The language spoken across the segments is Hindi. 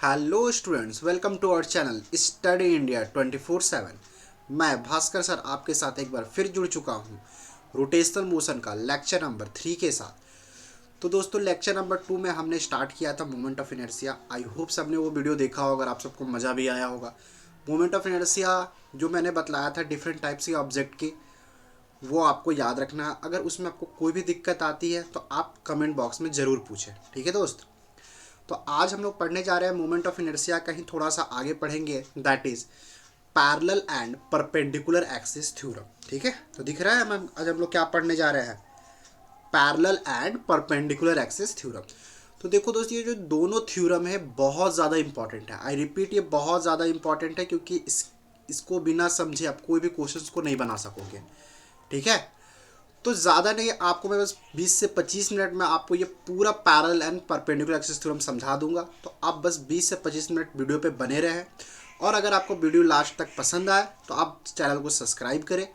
Hello students, welcome to our channel study India 24/7। मैं भास्कर सर आपके साथ एक बार फिर जुड़ चुका हूँ रोटेशनल मोशन का लेक्चर नंबर 3 के साथ। तो दोस्तों, लेक्चर नंबर 2 में हमने स्टार्ट किया था moment of inertia. I hope सबने वो वीडियो देखा होगा और आप सबको मज़ा भी आया होगा। मोमेंट ऑफ इनर्शिया जो मैंने बतलाया था डिफरेंट टाइप्स के ऑब्जेक्ट की, वो आपको याद रखना है। अगर उसमें आपको कोई भी दिक्कत आती है तो आप कमेंट बॉक्स में ज़रूर पूछें, ठीक है दोस्त। तो आज हम लोग पढ़ने जा रहे हैं मोमेंट ऑफ इनर्शिया का ही थोड़ा सा आगे पढ़ेंगे, that is parallel and perpendicular axis theorem. ठीक है, तो दिख रहा है आज हम लोग क्या पढ़ने जा रहे हैं, parallel and perpendicular axis theorem. तो देखो दोस्त, ये जो दोनों थ्योरम है बहुत ज़्यादा इंपॉर्टेंट है। आई रिपीट, ये बहुत ज़्यादा इंपॉर्टेंट है क्योंकि इसको बिना समझे आप कोई भी क्वेश्चन को नहीं बना सकोगे। ठीक है, तो ज़्यादा नहीं, आपको मैं बस 20 से 25 मिनट में आपको ये पूरा parallel and perpendicular axis theorem समझा दूंगा। तो आप बस 20 से 25 मिनट वीडियो पे बने रहें, और अगर आपको वीडियो लास्ट तक पसंद आए तो आप चैनल को सब्सक्राइब करें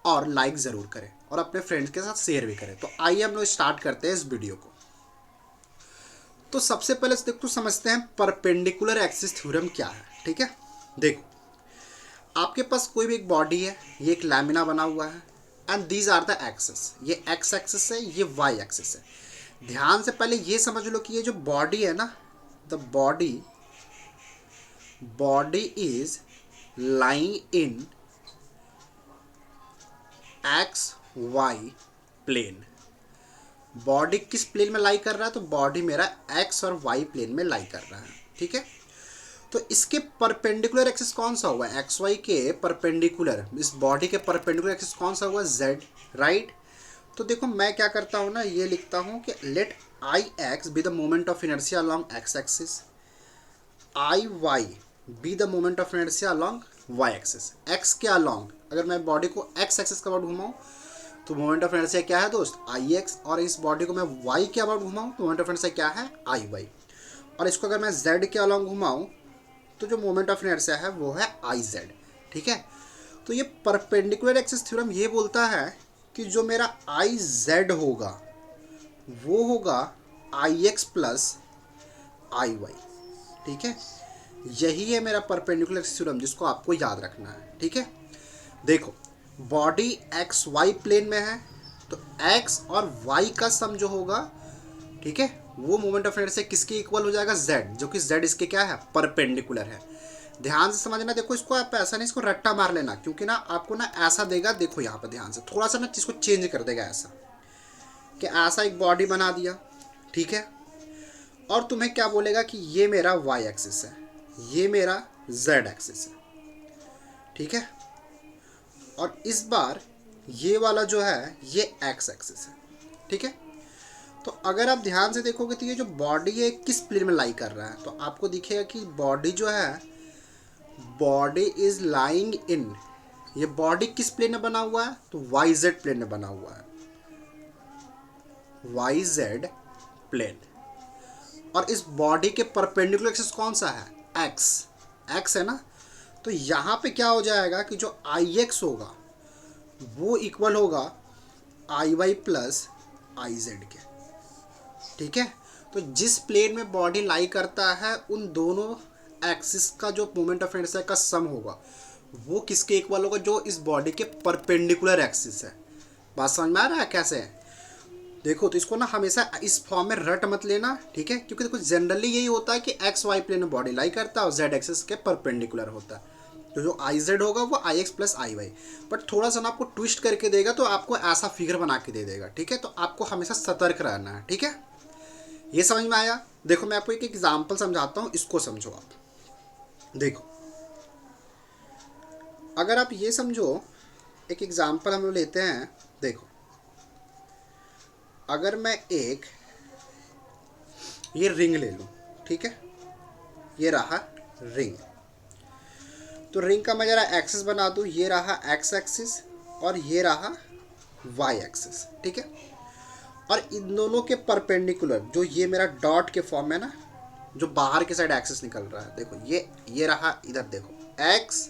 और लाइक ज़रूर करें और अपने फ्रेंड्स के साथ शेयर भी करें। तो आइए हम लोग स्टार्ट करते हैं इस वीडियो को। तो सबसे पहले देखो समझते हैं परपेंडिकुलर एक्सिस थ्योरम क्या है। ठीक है, देखो आपके पास कोई भी एक बॉडी है, ये एक लैमिना बना हुआ है and these are the axis. ये एक्स एक्सिस है, ये वाई एक्सिस है। ध्यान से पहले ये समझ लो कि ये जो बॉडी है ना, the body is lying in X Y plane. Body किस प्लेन में लाई कर रहा है, तो बॉडी मेरा एक्स और वाई प्लेन में लाई कर रहा है। ठीक है, तो इसके परपेंडिकुलर एक्सिस कौन सा हुआ है, एक्स वाई के परपेंडिकुलर, इस बॉडी के परपेंडिकुलर एक्सिस कौन सा हुआ, जेड, राइट। तो देखो मैं क्या करता हूँ ना, ये लिखता हूँ कि let I X be the moment of inertia along X axis, I Y be the moment of inertia along Y axis. X के अलॉन्ग, अगर मैं बॉडी को एक्स एक्सिस के अबाउट घुमाऊँ तो मोमेंट ऑफ इनर्शिया क्या है दोस्त, आई एक्स। और इस बॉडी को मैं वाई के अबाउट घुमाऊँ तो मोमेंट ऑफ इनर्शिया क्या है, आई वाई। और इसको अगर मैं जेड के अलॉन्ग घुमाऊँ तो जो मोमेंट ऑफ इनर्शिया है वो है आई जेड। ठीक है, तो ये परपेंडिकुलर एक्सिस थ्योरम ये बोलता है कि जो मेरा आई जेड होगा वो होगा आई एक्स प्लस आई वाई। ठीक है, यही है मेरा परपेंडिकुलर एक्सिस थ्योरम जिसको आपको याद रखना है। ठीक है, देखो बॉडी एक्स वाई प्लेन में है तो एक्स और वाई का सम जो होगा, ठीक है, वो मोमेंट ऑफ इनर्शिया किसके इक्वल हो जाएगा, जेड, जो कि जेड इसके क्या है, परपेंडिकुलर है। ध्यान से समझना, देखो इसको आप ऐसा नहीं, इसको रट्टा मार लेना, क्योंकि ना आपको ना ऐसा देगा, देखो यहाँ पर ध्यान से थोड़ा सा ना इसको चेंज कर देगा, ऐसा कि ऐसा एक बॉडी बना दिया। ठीक है, और तुम्हें क्या बोलेगा कि ये मेरा वाई एक्सिस है, ये मेरा जेड एक्सिस है। ठीक है, और इस बार ये वाला जो है ये एक्स एक्सिस है। ठीक है, तो अगर आप ध्यान से देखोगे तो ये जो बॉडी है किस प्लेन में लाई कर रहा है, तो आपको दिखेगा कि बॉडी जो है, बॉडी इज लाइंग इन, ये बॉडी किस प्लेन में बना हुआ है, तो वाई जेड प्लेन में बना हुआ है, वाई जेड प्लेन। और इस बॉडी के परपेंडिकुलर एक्सिस कौन सा है, एक्स, एक्स है ना। तो यहाँ पे क्या हो जाएगा कि जो आई एक्स होगा वो इक्वल होगा आई वाई प्लस आई जेड के। ठीक है, तो जिस प्लेन में बॉडी लाई करता है उन दोनों एक्सिस का जो मोमेंट ऑफ इनर्शिया का सम होगा वो किसके इक्वल होगा, जो इस बॉडी के परपेंडिकुलर एक्सिस है। बात समझ में आ रहा है कैसे है, देखो तो इसको ना हमेशा इस फॉर्म में रट मत लेना। ठीक है, क्योंकि देखो जनरली यही होता है कि एक्स वाई प्लेन में बॉडी लाई करता है और जेड एक्सिस के परपेंडिकुलर होता है, तो जो आई जेड होगा वो I X plus I Y. But थोड़ा सा ना आपको ट्विस्ट करके देगा तो आपको ऐसा फिगर बना के दे देगा। ठीक है, तो आपको हमेशा सतर्क रहना है। ठीक है, ये समझ में आया। देखो मैं आपको एक एग्जाम्पल समझाता हूँ, इसको समझो आप। देखो अगर आप ये समझो, एक एग्जाम्पल हम लोग लेते हैं। देखो अगर मैं एक ये रिंग ले लूँ, ठीक है, ये रहा रिंग, तो रिंग का मैं जरा एक्सिस बना दूँ, ये रहा एक्स एक्सिस और ये रहा वाई एक्सिस। ठीक है, और इन दोनों के परपेंडिकुलर जो ये मेरा डॉट के फॉर्म है ना, जो बाहर के साइड एक्सिस निकल रहा है, देखो ये रहा, इधर देखो एक्स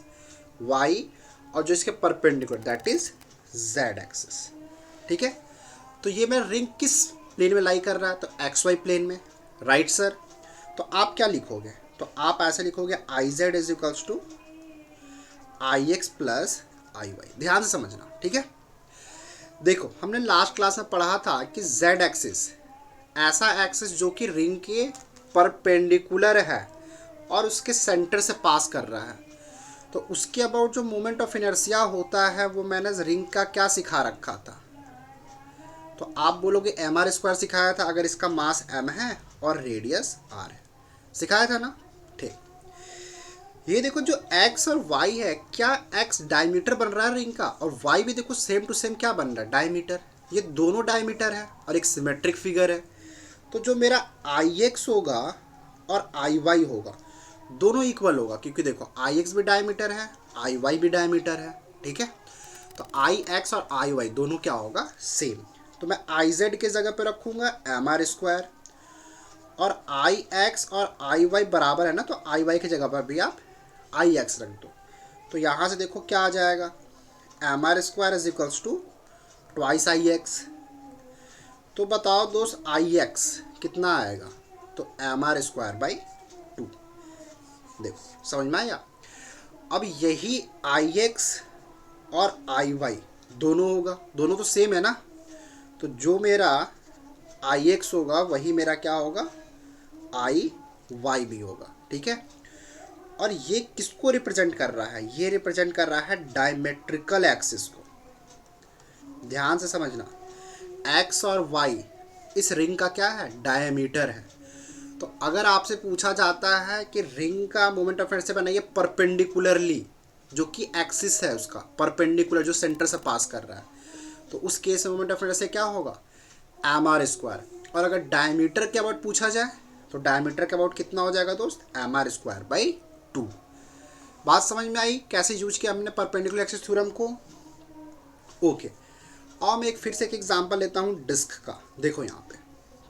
वाई, और जो इसके perpendicular that is Z axis. ठीक है, तो ये मेरा रिंग किस प्लेन में लाई कर रहा है, तो एक्स वाई प्लेन में, राइट सर। तो आप क्या लिखोगे, तो आप ऐसे लिखोगे I Z is equals to I X plus I Y. ध्यान से समझना, ठीक है। देखो हमने लास्ट क्लास में पढ़ा था कि जेड एक्सिस ऐसा एक्सिस जो कि रिंग के परपेंडिकुलर है और उसके सेंटर से पास कर रहा है, तो उसके अबाउट जो मोमेंट ऑफ इनर्शिया होता है वो मैंने रिंग का क्या सिखा रखा था। तो आप बोलोगे एम आर स्क्वायर सिखाया था अगर इसका मास एम है और रेडियस आर है, सिखाया था ना। ठीक, ये देखो जो x और y है, क्या x डायमीटर बन रहा है रिंग का और y भी देखो सेम टू सेम क्या बन रहा है, डायमीटर। ये दोनों डायमीटर है और एक सिमेट्रिक फिगर है। तो जो मेरा IX होगा और IY होगा दोनों इक्वल होगा, क्योंकि देखो IX भी डायमीटर है, IY भी डायमीटर है, ठीक है। तो IX और IY दोनों क्या होगा, सेम। तो मैं IZ के जगह पे रखूँगा MR स्क्वायर और IX और IY बराबर है ना, तो IY की जगह पर भी आप IX रख दो। तो यहाँ से देखो क्या आ जाएगा, MR square is equals to twice IX। तो बताओ दोस्त IX कितना आएगा, तो MR स्क्वायर बाई 2। देखो समझ में आया। अब यही IX और IY दोनों होगा, दोनों तो सेम है ना, तो जो मेरा IX होगा वही मेरा क्या होगा, IY भी होगा, ठीक है। और ये किसको रिप्रेजेंट कर रहा है, ये रिप्रेजेंट कर रहा है डायमेट्रिकल एक्सिस को। ध्यान से समझना, x और y इस रिंग का क्या है, डायमीटर है। तो अगर आपसे पूछा जाता है कि रिंग का मोमेंट ऑफ इनर्शिया बनाइए परपेंडिकुलरली, जो कि एक्सिस है उसका परपेंडिकुलर, जो सेंटर से पास कर रहा है, तो उस केस में मोमेंट ऑफ इनर्शिया क्या होगा, एम आर स्क्वायर। और अगर डायमीटर के अबाउट पूछा जाए तो डायमीटर के अबाउट कितना हो जाएगा दोस्त, एम आर स्क्वायर बाई 2। बात समझ में आई कैसे यूज किया हमने परपेंडिकुलर एक्सिस थ्योरम को। ओके, और मैं एक फिर से एक एग्जांपल लेता हूँ डिस्क का। देखो यहाँ पे,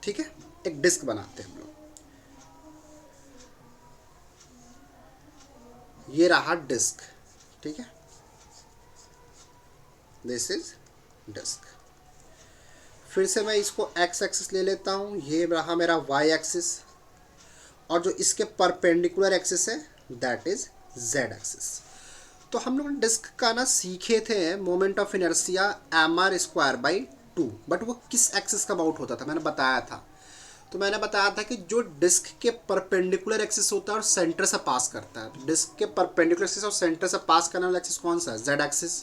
ठीक है, एक डिस्क बनाते हैं हम लोग। ये रहा डिस्क, ठीक है, दिस इज डिस्क। फिर से मैं इसको एक्स एक्सिस ले लेता हूँ, ये रहा मेरा वाई एक्सिस, और जो इसके परपेंडिकुलर एक्सिस है दैट इज जेड एक्सिस। तो हम लोग डिस्क का ना सीखे थे moment of inertia M R square by 2, but वो किस एक्सिस का अबाउट होता था मैंने बताया था। तो मैंने बताया था कि जो डिस्क के परपेंडिकुलर एक्सिस होता है और सेंटर से पास करता है, तो डिस्क के परपेंडिकुलर एक्सिस और सेंटर से पास करने वाला एक्सिस कौन सा है, जेड एक्सिस।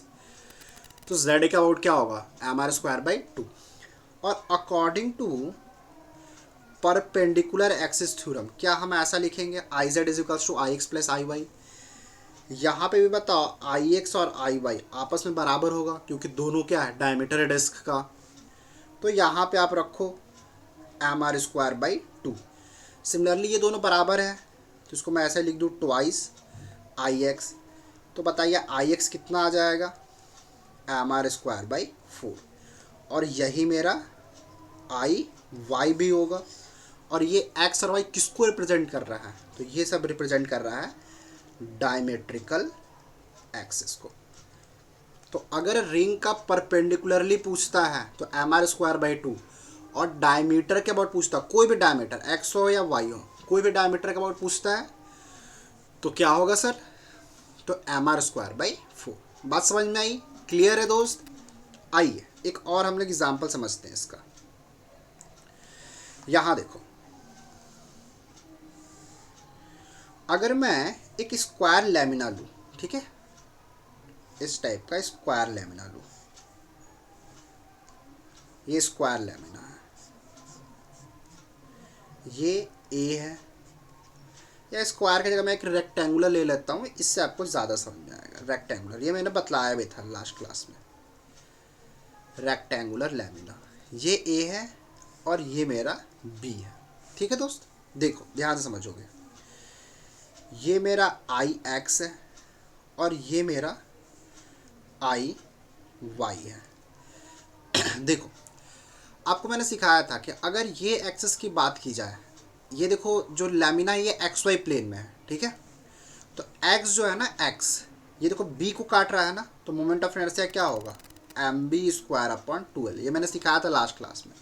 तो जेड का अबाउट क्या होगा, एम आर स्क्वायर बाई 2। और according to perpendicular axis theorem क्या हम ऐसा लिखेंगे, I Z is equals to I X plus I Y. यहाँ पे भी बताओ आई एक्स और आई वाई आपस में बराबर होगा, क्योंकि दोनों क्या है, डायमीटर है डिस्क का। तो यहाँ पे आप रखो M R square by 2। Similarly ये दोनों बराबर है, तो इसको मैं ऐसे लिख दूँ ट्वाइस आई एक्स। तो बताइए आई एक्स कितना आ जाएगा, एम आर स्क्वायर बाई 4। और यही मेरा आई वाई भी होगा। और ये एक्स और वाई किसको रिप्रेजेंट कर रहा है, तो ये सब रिप्रेजेंट कर रहा है डायमेट्रिकल एक्सिस को। तो अगर रिंग का परपेंडिकुलरली पूछता है तो एम आर स्क्वायर बाई 2, और डायमीटर के अबाउट पूछता, कोई भी डायमीटर एक्स हो या वाई हो, कोई भी डायमीटर के अबाउट पूछता है तो क्या होगा सर, तो एम आर स्क्वायर बाई 4। बात समझ में आई, क्लियर है दोस्त। आइए एक और हम लोग एग्जाम्पल समझते हैं इसका। यहां देखो, अगर मैं एक स्क्वायर लैमिना लूँ, ठीक है, इस टाइप का स्क्वायर लैमिना लूँ, ये स्क्वायर लैमिना है, ये ए है, या स्क्वायर की जगह मैं एक रेक्टेंगुलर ले लेता हूँ, इससे आपको ज़्यादा समझ में आएगा। रेक्टेंगुलर, ये मैंने बतलाया भी था लास्ट क्लास में, रेक्टेंगुलर लैमिना। ये ए है और ये मेरा बी है, ठीक है दोस्त। देखो ध्यान से समझोगे, ये मेरा आई एक्स है और ये मेरा आई वाई है। देखो आपको मैंने सिखाया था कि अगर ये एक्सिस की बात की जाए, ये देखो जो लैमिना है ये एक्स वाई प्लेन में है, ठीक है। तो एक्स जो है ना, एक्स ये देखो बी को काट रहा है ना, तो मोमेंट ऑफ इनर्शिया क्या होगा, M B square upon 2l। ये मैंने सिखाया था लास्ट क्लास में।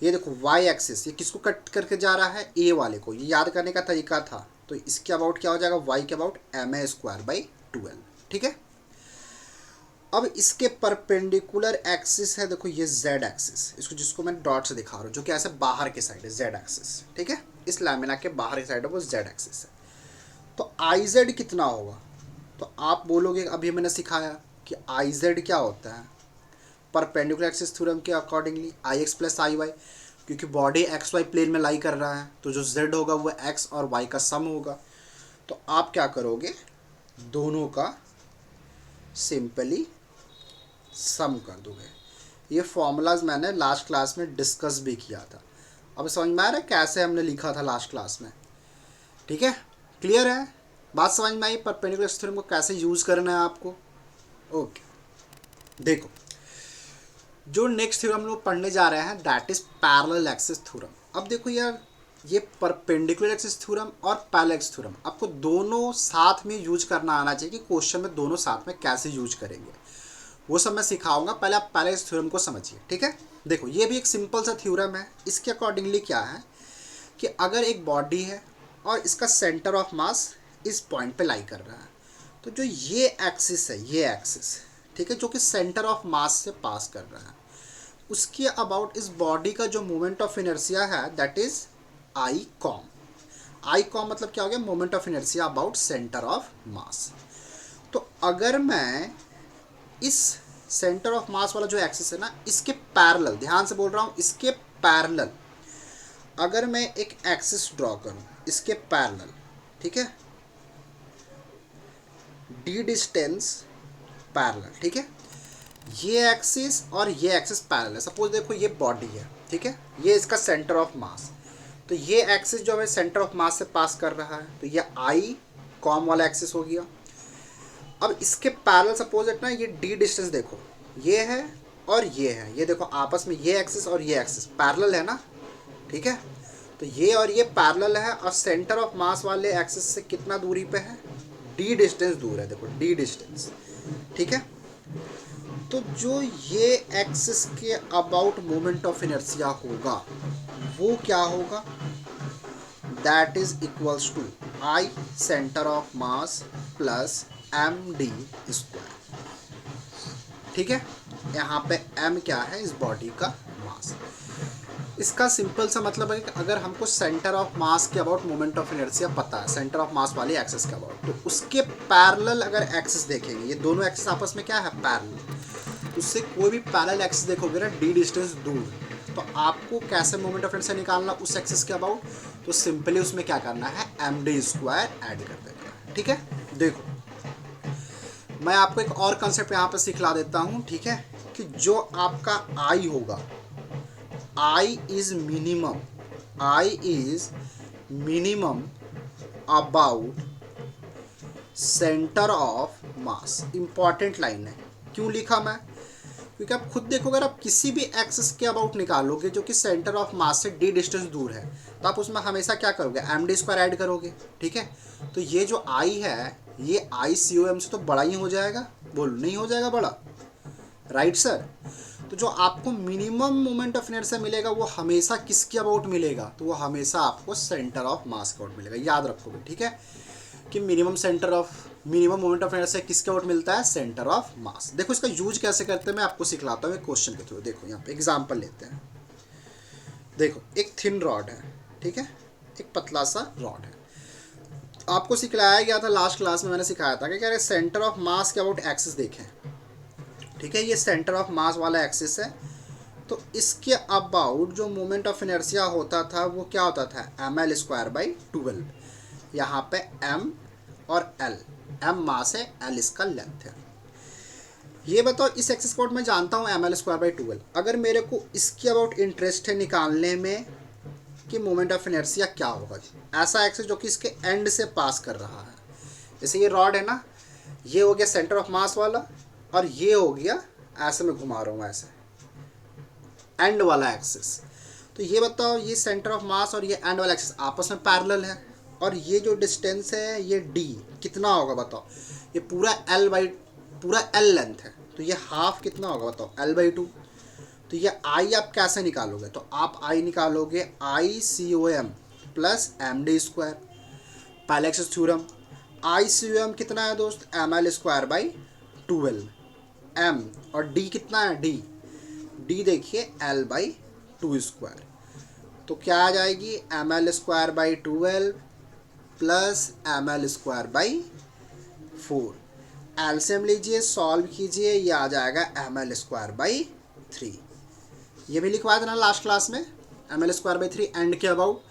ये देखो वाई एक्सिस ये किसको कट करके जा रहा है, ए वाले को, ये याद करने का तरीका था। तो इसके अबाउट क्या हो जाएगा, वाई के about M A square by 12, ठीक है। अब इसके परपेंडिकुलर एक्सिस है, देखो ये जेड एक्सिस, इसको जिसको मैं डॉट से दिखा रहा हूँ, जो कि ऐसे बाहर की साइड है, जेड एक्सिस, ठीक है। इस लैमिना के बाहर की साइड है वो जेड एक्सिस है। तो आई जेड कितना होगा, तो आप बोलोगे अभी मैंने सिखाया कि आई जेड क्या होता है, परपेंडिकुलर एक्सिस थ्योरम के accordingly I X plus I Y, क्योंकि बॉडी एक्स वाई प्लेन में लाई कर रहा है, तो जो जेड होगा वो एक्स और वाई का सम होगा। तो आप क्या करोगे, दोनों का सिंपली सम कर दोगे। ये फॉर्मूलाज मैंने लास्ट क्लास में डिस्कस भी किया था। अब समझ में आ रहा है कैसे हमने लिखा था लास्ट क्लास में, ठीक है, क्लियर है, बात समझ में आई परपेंडिकुलर एक्सिस थ्योरम को कैसे यूज़ करना है आपको। ओके, देखो जो नेक्स्ट थ्योरम हम लोग पढ़ने जा रहे हैं that is parallel axis theorem. अब देखो यार, ये परपेंडिकुलर एक्सिस थ्योरम और पैरेलल एक्सिस थ्योरम आपको दोनों साथ में यूज करना आना चाहिए कि क्वेश्चन में दोनों साथ में कैसे यूज करेंगे, वो सब मैं सिखाऊंगा। पहले आप पैरेलल एक्सिस थ्योरम को समझिए, ठीक है। देखो ये भी एक सिंपल सा थ्योरम है। इसके अकॉर्डिंगली क्या है कि अगर एक बॉडी है और इसका सेंटर ऑफ मास इस पॉइंट पे लाई कर रहा है, तो जो ये एक्सिस है, ये एक्सिस, ठीक है, जो कि सेंटर ऑफ मास से पास कर रहा है, उसके अबाउट इस बॉडी का जो मोमेंट ऑफ इनर्शिया है that is I com. I com मतलब क्या हो गया, moment of inertia about centre of मास। तो अगर मैं इस सेंटर ऑफ मास वाला जो एक्सिस है ना, इसके पैरेलल, ध्यान से बोल रहा हूँ, इसके पैरेलल अगर मैं एक एक्सिस ड्रॉ करूँ इसके पैरेलल, ठीक है, डी डिस्टेंस पैरेलल, ठीक है, ये एक्सिस और ये एक्सिस पैरेलल है। सपोज देखो ये बॉडी है, ठीक है, ये इसका सेंटर ऑफ मास, तो ये एक्सिस जो है सेंटर ऑफ मास से पास कर रहा है, तो ये आई कॉम वाला एक्सिस हो गया। अब इसके पैरेलल सपोज इतना ये डी डिस्टेंस देखो, ये है और ये है, ये देखो आपस में ये एक्सिस और ये एक्सिस पैरेलल है ना, ठीक है, तो ये और ये पैरेलल है और सेंटर ऑफ मास वाले एक्सिस से कितना दूरी पे है, डी डिस्टेंस दूर है, देखो डी डिस्टेंस, ठीक है। तो जो ये एक्सिस के अबाउट मोमेंट ऑफ इनर्शिया होगा वो क्या होगा, that is equals to I centre of mass plus M D square, ठीक है। यहाँ पे एम क्या है, इस बॉडी का मास। इसका सिंपल सा मतलब है कि अगर हमको सेंटर ऑफ मास के अबाउट मोमेंट ऑफ इनर्शिया पता है, सेंटर ऑफ मास वाली एक्सिस के अबाउट, तो उसके पैरेलल अगर एक्सिस देखेंगे, ये दोनों एक्सिस आपस में क्या है, पैरेलल, उससे कोई भी पैरेलल एक्सिस देखोगे ना डी डिस्टेंस दूर, तो आपको कैसे मोमेंट ऑफ इनर्शिया निकालना उस एक्सिस के अबाउट, तो सिंपली उसमें क्या करना है, एम डी स्क्वायर ऐड कर देना है, ठीक है। देखो मैं आपको एक और कंसेप्ट यहाँ पे सिखला देता हूँ, ठीक है, कि जो आपका आई होगा, I is minimum about centre of mass. Important line है, क्यों लिखा मैं, क्योंकि आप खुद देखोगे अगर आप किसी भी एक्सिस के अबाउट निकालोगे जो कि सेंटर ऑफ मास से डी डिस्टेंस दूर है, तो आप उसमें हमेशा क्या करोगे, एम डी स्क्वायर ऐड करोगे, ठीक है। तो ये जो आई है, ये आई सी ओ एम से तो बड़ा ही हो जाएगा, बोलो नहीं हो जाएगा बड़ा, राइट सर। तो जो आपको मिनिमम मोमेंट ऑफ इनर्शिया मिलेगा वो हमेशा किसके अबाउट मिलेगा, तो वो हमेशा आपको सेंटर ऑफ मास के अबाउट मिलेगा, याद रखोगे, ठीक है, कि मिनिमम मोमेंट ऑफ इनर्शिया किसके अबाउट मिलता है, सेंटर ऑफ मास। देखो इसका यूज कैसे करते हैं मैं आपको सिखलाता हूँ एक क्वेश्चन के थ्रू। देखो यहाँ पे एग्जांपल लेते हैं, देखो एक थिन रॉड है, ठीक है, एक पतला सा रॉड है, आपको सिखलाया गया था लास्ट क्लास में, मैंने सिखाया था कि क्या सेंटर ऑफ मास के अबाउट एक्सिस देखें, ठीक है, ये सेंटर ऑफ मास वाला एक्सिस है, तो इसके अबाउट जो मोमेंट ऑफ इनर्शिया होता था वो क्या होता था, एम एल स्क्वायर बाई 12। यहाँ पे एम और एल, एम मास है, एल इसका लेंथ है। ये बताओ इस एक्सिस को मैं जानता हूँ एम एल स्क्वायर बाई 12, अगर मेरे को इसके अबाउट इंटरेस्ट है निकालने में कि मोमेंट ऑफ इनर्शिया क्या होगा, ऐसा एक्सिस जो कि इसके एंड से पास कर रहा है, जैसे ये रॉड है ना, ये हो गया सेंटर ऑफ मास वाला, और ये हो गया, ऐसे मैं घुमा रहा हूँ ऐसे, एंड वाला एक्सिस। तो ये बताओ ये सेंटर ऑफ मास और ये एंड वाला एक्सिस आपस में पैरेलल है, और ये जो डिस्टेंस है ये डी कितना होगा बताओ, ये पूरा एल लेंथ है, तो ये हाफ कितना होगा बताओ, एल बाई 2। तो ये आई आप कैसे निकालोगे, तो आप आई निकालोगे I C O M plus M D square. Parallax theorem. ICUM कितना है दोस्त, ml²/12। m और d कितना है, d देखिए l/2²। तो क्या आ जाएगी, ml²/12 प्लस ml²/4। एलसीएम लीजिए, सॉल्व कीजिए, ये आ जाएगा ml²/3। ये भी लिखवा देना लास्ट क्लास में, ml²/3 एंड के अबाउट।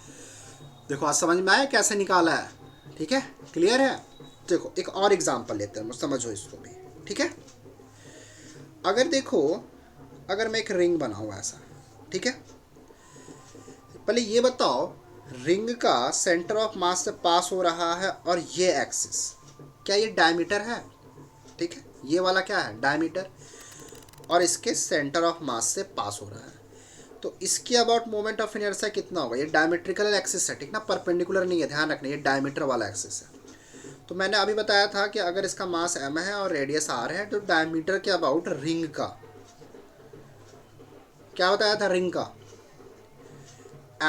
देखो आज समझ में आया कैसे निकाला है, ठीक है, क्लियर है। देखो एक और एग्जांपल लेते हैं, समझो इसको भी, ठीक है। अगर देखो, अगर मैं एक रिंग बनाऊँ ऐसा, ठीक है, पहले ये बताओ, रिंग का सेंटर ऑफ मास से पास हो रहा है और ये एक्सिस, क्या ये डायमीटर है, ठीक है, ये वाला क्या है, डायमीटर, और इसके सेंटर ऑफ मास से पास हो रहा है। तो इसके अबाउट मोमेंट ऑफ इनर्शिया कितना होगा, ये डायमेट्रिकल एक्सिस है, ठीक ना, परपेंडिकुलर नहीं है, ध्यान रखना, ये डायमीटर वाला एक्सिस है। तो मैंने अभी बताया था कि अगर इसका मास m है और रेडियस r है, तो डायमीटर के अबाउट रिंग का क्या बताया था, रिंग का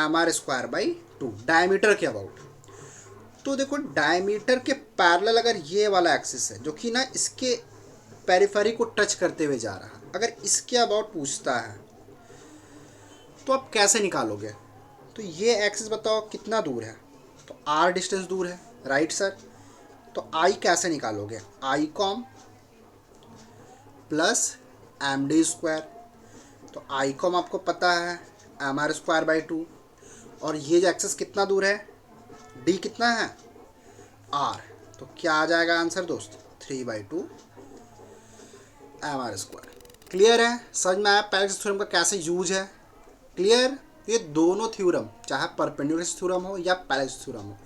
mr²/2 डायमीटर के अबाउट। तो देखो डायमीटर के पैरेलल अगर ये वाला एक्सिस है जो कि ना इसके पेरिफेरी को टच करते हुए जा रहा है, अगर इसके अबाउट पूछता है तो आप कैसे निकालोगे। तो ये एक्सिस बताओ कितना दूर है, तो r डिस्टेंस दूर है, राइट सर। तो I कैसे निकालोगे, I कॉम प्लस md²। तो I कॉम आपको पता है mr²/2, और ये जो एक्सिस कितना दूर है, d कितना है, r। तो क्या आ जाएगा आंसर दोस्त, 3/2 mr²। क्लियर है, समझ में आया पैरेलल थ्योरम का कैसे यूज है, क्लियर। ये दोनों थ्योरम, चाहे परपेंडिकुलर थ्योरम हो या पैरेलल थ्योरम हो,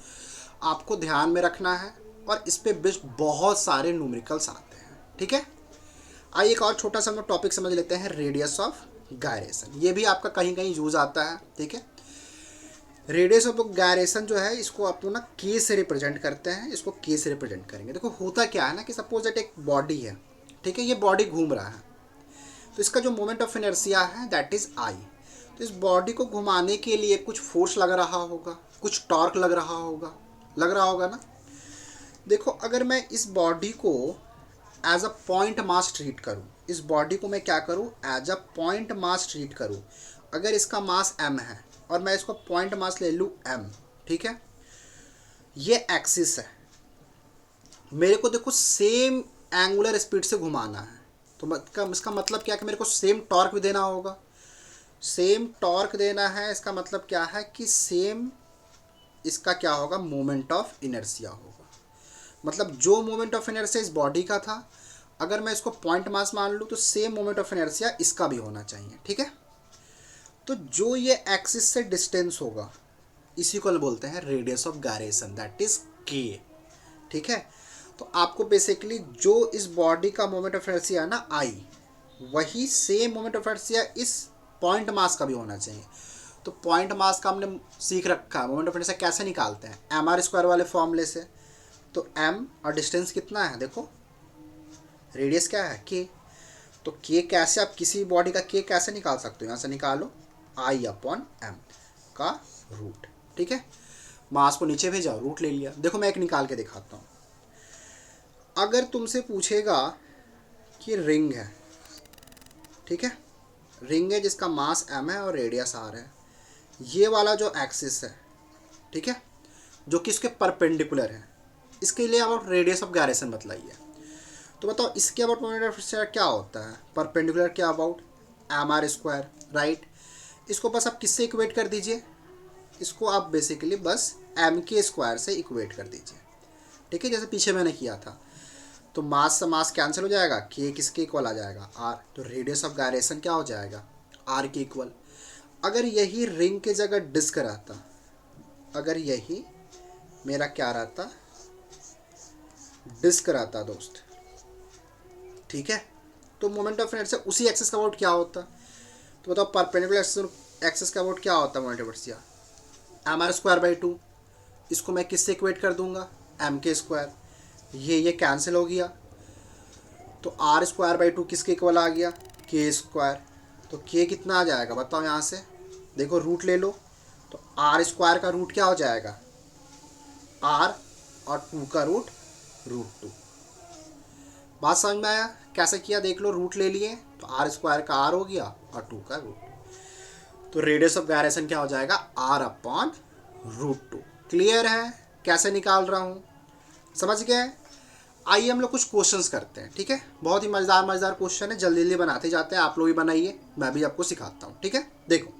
आपको ध्यान में रखना है, और इस पे बेस्ड बहुत सारे न्यूमेरिकल्स आते हैं, ठीक है। आइए एक और छोटा सा हम टॉपिक समझ लेते हैं, रेडियस ऑफ गायरेशन। ये भी आपका कहीं कहीं यूज आता है, ठीक है। रेडियस ऑफ गायरेशन जो है, इसको आप ना के से रिप्रेजेंट करते हैं, इसको के से रिप्रेजेंट करेंगे। देखो होता क्या है ना कि सपोज दैट एक बॉडी है, ठीक है, ये बॉडी घूम रहा है, तो इसका जो मोमेंट ऑफ इनर्शिया है दैट इज आई। तो इस बॉडी को घुमाने के लिए कुछ फोर्स लग रहा होगा, कुछ टॉर्क लग रहा होगा ना। देखो अगर मैं इस बॉडी को as a point mass treat करूँ, इस बॉडी को मैं क्या करूँ, as a point mass treat करूँ। अगर इसका मास m है और मैं इसको पॉइंट मास ले लूँ m, ठीक है, ये एक्सिस है, मेरे को देखो सेम एंगुलर स्पीड से घुमाना है, तो इसका मतलब क्या है कि मेरे को सेम टॉर्क भी देना होगा। सेम टॉर्क देना है, इसका मतलब क्या है कि सेम इसका क्या होगा, मोमेंट ऑफ इनर्शिया होगा। मतलब जो मोमेंट ऑफ इनर्शिया इस बॉडी का था, अगर मैं इसको पॉइंट मास मान लूँ तो सेम मोमेंट ऑफ इनर्शिया इसका भी होना चाहिए, ठीक है। तो जो ये एक्सिस से डिस्टेंस होगा, इसी को बोलते हैं radius of gyration, that is के, ठीक है। तो आपको बेसिकली जो इस बॉडी का मोमेंट ऑफ इनर्शिया है ना आई, वही सेम मोमेंट ऑफ इनर्शिया इस पॉइंट मास का भी होना चाहिए। तो पॉइंट मास का हमने सीख रखा है, मोमेंट ऑफ इनर्शिया कैसे निकालते हैं, mr² वाले फॉर्मूले से। तो m और डिस्टेंस कितना है, देखो रेडियस क्या है, k। तो k कैसे, आप किसी बॉडी का k कैसे निकाल सकते हो, यहाँ से निकालो I/m का रूट, ठीक है। मास को नीचे भेजा, रूट ले लिया। देखो मैं एक निकाल के दिखाता हूँ। अगर तुमसे पूछेगा कि रिंग है, ठीक है, रिंग है जिसका मास m है और रेडियस r है, ये वाला जो एक्सिस है, ठीक है, जो कि इसके परपेंडिकुलर है, इसके लिए अबाउट रेडियस ऑफ गायरेशन बतलाइए। तो बताओ इसके अबाउट मोमेंट ऑफ इनर्शिया क्या होता है, परपेंडिकुलर के अबाउट mr², राइट। इसको बस आप किससे इक्वेट कर दीजिए, इसको आप बेसिकली बस mk² से इक्वेट कर दीजिए, ठीक है, जैसे पीछे मैंने किया था। तो मास से मास कैंसिल हो जाएगा, k किसके इक्वल आ जाएगा, r। तो रेडियस ऑफ गायरेशन क्या हो जाएगा, r के इक्वल। अगर यही रिंग की जगह डिस्क रहता, अगर यही मेरा क्या रहता, डिस्क रहता दोस्त, ठीक है, तो मोमेंट ऑफ इनर्शिया उसी एक्सिस का अबाउट क्या होता। तो बताओ परपेंडिकुलर एक्सिस का अबाउट क्या होता है मोमेंट ऑफ इनर्शिया, mr²/2। इसको मैं किससे इक्वेट कर दूंगा, mk²। ये कैंसिल हो गया, तो r²/2 किसके इक्वल आ गया, k²। तो k कितना आ जाएगा बताओ, यहाँ से देखो रूट ले लो, तो r² का रूट क्या हो जाएगा, r और 2 का रूट √2। बात समझ में आया? कैसे किया देख लो, रूट ले लिए तो r² का r हो गया और 2 का रूट। तो रेडियस ऑफ गायरेशन क्या हो जाएगा? r/√2। क्लियर है कैसे निकाल रहा हूँ? समझ गए? आइए हम लोग कुछ क्वेश्चंस करते हैं, ठीक है? बहुत ही मजेदार मजेदार क्वेश्चन है, जल्दी जल्दी बनाते जाते हैं। आप लोग भी बनाइए, मैं भी आपको सिखाता हूँ, ठीक है? देखो,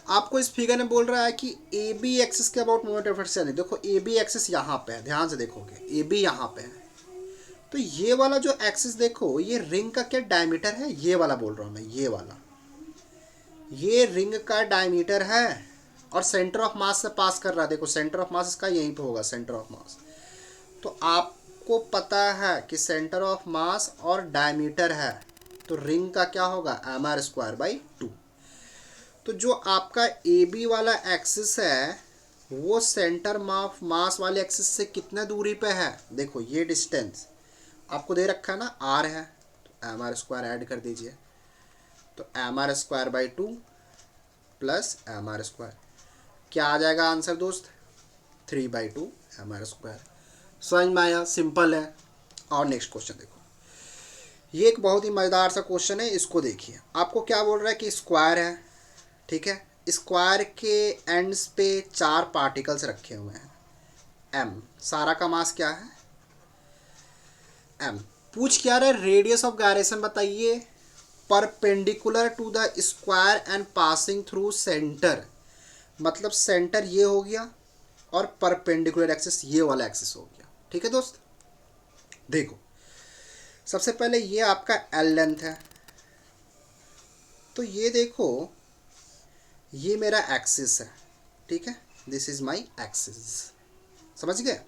आपको इस फिगर में बोल रहा है कि ए बी एक्सिस के अबाउट मोमेंट ऑफ इनर्शिया। देखो ए बी एक्सिस यहाँ पे है, ध्यान से देखोगे ए बी यहाँ पे है। तो ये वाला जो एक्सिस देखो, ये रिंग का क्या डायमीटर है? ये वाला बोल रहा हूँ मैं, ये वाला, ये रिंग का डायमीटर है और सेंटर ऑफ मास से पास कर रहा है। देखो सेंटर ऑफ मास इसका यहीं पे होगा, सेंटर ऑफ मास। तो आपको पता है कि सेंटर ऑफ मास और डायमीटर है, तो रिंग का क्या होगा? mr²/2। तो जो आपका ए बी वाला एक्सिस है वो सेंटर ऑफ मास वाले एक्सिस से कितने दूरी पे है? देखो ये डिस्टेंस आपको दे रखा है ना, r है, तो mr² ऐड कर दीजिए, तो mr²/2 प्लस mr², क्या आ जाएगा आंसर दोस्त? 3/2 mr²। समझ में आया? सिंपल है। और नेक्स्ट क्वेश्चन देखो, ये एक बहुत ही मज़ेदार सा क्वेश्चन है, इसको देखिए। आपको क्या बोल रहा है कि स्क्वायर है, ठीक है? स्क्वायर के एंड्स पे 4 पार्टिकल्स रखे हुए हैं m। सारा का मास क्या है? m। पूछ क्या रहा है? रेडियस ऑफ गायरेशन बताइए perpendicular to the square and passing through centre. मतलब सेंटर ये हो गया और परपेंडिकुलर एक्सिस ये वाला एक्सिस हो गया, ठीक है दोस्त? देखो सबसे पहले ये आपका L लेंथ है, तो ये देखो ये मेरा एक्सिस है, ठीक है? This is my axis. समझ गए?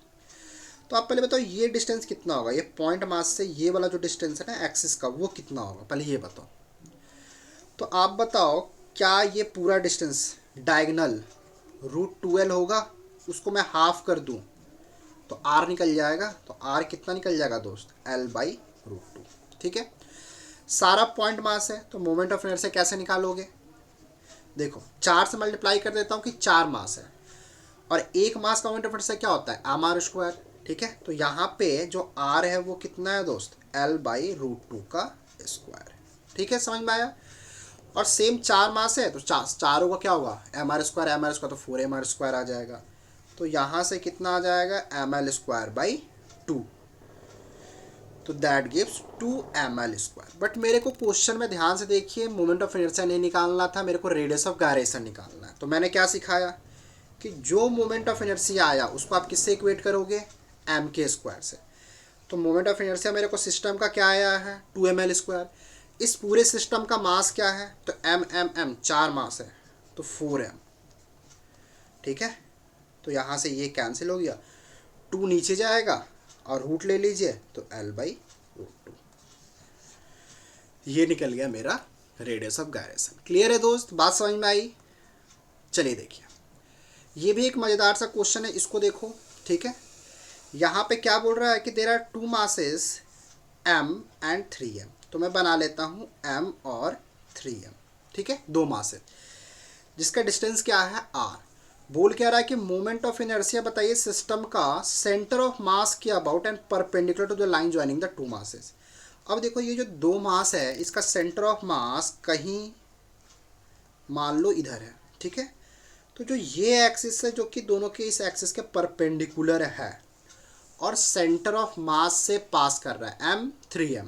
तो आप पहले बताओ ये डिस्टेंस कितना होगा? ये पॉइंट मास से ये वाला जो डिस्टेंस है ना एक्सिस का, वो कितना होगा? पहले ये बताओ। तो आप बताओ क्या ये पूरा डिस्टेंस डायगोनल √2l होगा? उसको मैं हाफ कर दूं तो r निकल जाएगा, तो r कितना निकल जाएगा दोस्त? l/√2, ठीक है? सारा पॉइंट मास है, तो मोमेंट ऑफ इनर्शिया कैसे निकालोगे? देखो 4 से मल्टीप्लाई कर देता हूँ कि 4 मास है, और एक मास का मोमेंट ऑफ इनर्शिया क्या होता है? mr², ठीक है? तो यहाँ पे जो r है वो कितना है दोस्त? l/√2 का स्क्वायर, ठीक है? समझ में आया? और सेम 4 मास है तो चारों का क्या होगा? mr², तो 4mr² आ जाएगा। तो यहाँ से कितना आ जाएगा? ml²/2, तो दैट गिव्स 2ml²। बट मेरे को क्वेश्चन में ध्यान से देखिए, मोमेंट ऑफ इनर्शिया नहीं निकालना था, मेरे को रेडियस ऑफ गायरेशन निकालना है। तो मैंने क्या सिखाया कि जो मोमेंट ऑफ इनर्शिया आया उसको आप किससे इक्वेट करोगे? m² से। तो मोमेंट ऑफ इनर्शिया मेरे को सिस्टम का क्या आया है? 2ml²। इस पूरे सिस्टम का मास क्या है? तो m 4 मास है, तो 4m, ठीक है? तो यहाँ से ये कैंसिल हो गया, 2 नीचे जाएगा और रूट ले लीजिए, तो l/√2। ये निकल गया मेरा रेडियस ऑफ गायरेशन। क्लियर है दोस्त? बात समझ में आई? चलिए देखिए, ये भी एक मज़ेदार सा क्वेश्चन है, इसको देखो, ठीक है? यहाँ पे क्या बोल रहा है कि there are 2 masses m and 3m। तो मैं बना लेता हूँ m और 3m, ठीक है? 2 मास है जिसका डिस्टेंस क्या है? r। बोल क्या रहा है कि मोमेंट ऑफ इनर्शिया बताइए सिस्टम का सेंटर ऑफ मास के about and perpendicular to the line joining the 2 masses. अब देखो ये जो 2 मास है इसका सेंटर ऑफ मास कहीं मान लो इधर है, ठीक है? तो जो ये एक्सिस है जो कि दोनों के इस एक्सिस के परपेंडिकुलर है और सेंटर ऑफ मास से पास कर रहा है m 3m,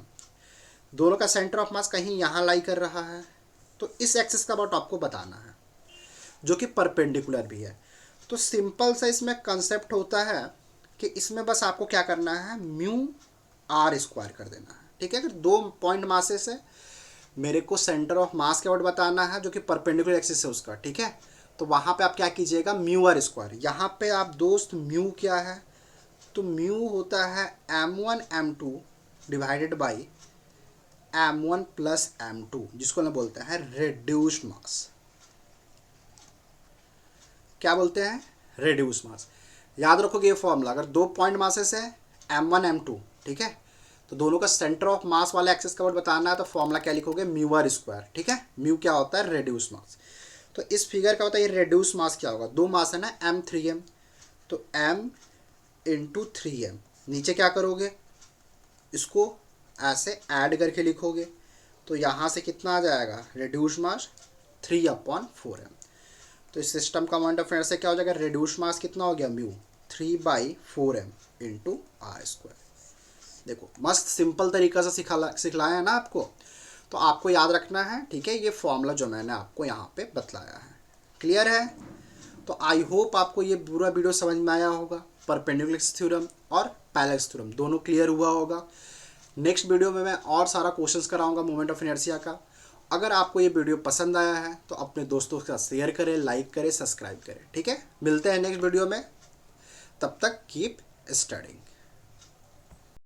दोनों का सेंटर ऑफ मास कहीं यहाँ लाई कर रहा है, तो इस एक्सिस का अबाउट आपको बताना है जो कि परपेंडिकुलर भी है। तो सिंपल सा इसमें कंसेप्ट होता है कि इसमें बस आपको क्या करना है? μr² कर देना है, ठीक है? अगर 2 पॉइंट मासेस है, मेरे को सेंटर ऑफ मास के अबाउट बताना है जो कि परपेंडिकुलर एक्सिस है उसका, ठीक है? तो वहाँ पे आप क्या कीजिएगा? μr²। यहाँ पे आप दोस्त म्यू क्या है? तो म्यू होता है m1 m2 divided by m1 plus m2, जिसको ना बोलते हैं रेड्यूस्ड मास। क्या बोलते हैं? रेड्यूस मास। याद रखोगे ये फॉर्मूला, अगर 2 पॉइंट मासेस है m1 m2, ठीक है? तो दोनों का सेंटर ऑफ मास वाला एक्सिस का वर्ड बताना है, तो फॉर्मूला क्या लिखोगे? μr², ठीक है? म्यू क्या होता है? रेड्यूस मास। तो इस फिगर का होता है ये रेड्यूस मास क्या होगा? 2 मास है ना m 3m, तो m इंटू 3m। नीचे क्या करोगे, इसको ऐसे ऐड करके लिखोगे, तो यहाँ से कितना आ जाएगा, रिड्यूस मास 3/4m। तो इस सिस्टम का मोमेंट ऑफ इनर्शिया क्या हो जाएगा, रिड्यूस मास कितना हो गया, mu 3/4m into are square. देखो मस्त सिंपल तरीका से सिखलाया है ना आपको, तो आपको याद रखना है, ठीक है, ये फॉर्मूला जो मैंने आपको यहाँ पे बतलाया है। क्लियर है? तो आई होप आपको ये पूरा वीडियो समझ में आया होगा। परपेंडिकुलर थ्योरम और पैरेलल थ्योरम दोनों क्लियर हुआ होगा। नेक्स्ट वीडियो में मैं और सारा क्वेश्चंस कराऊंगा मोमेंट ऑफ इनर्शिया का। अगर आपको ये वीडियो पसंद आया है तो अपने दोस्तों के साथ शेयर करें, लाइक करें, सब्सक्राइब करें। ठीक है, मिलते हैं नेक्स्ट वीडियो में, तब तक कीप स्टडिंग।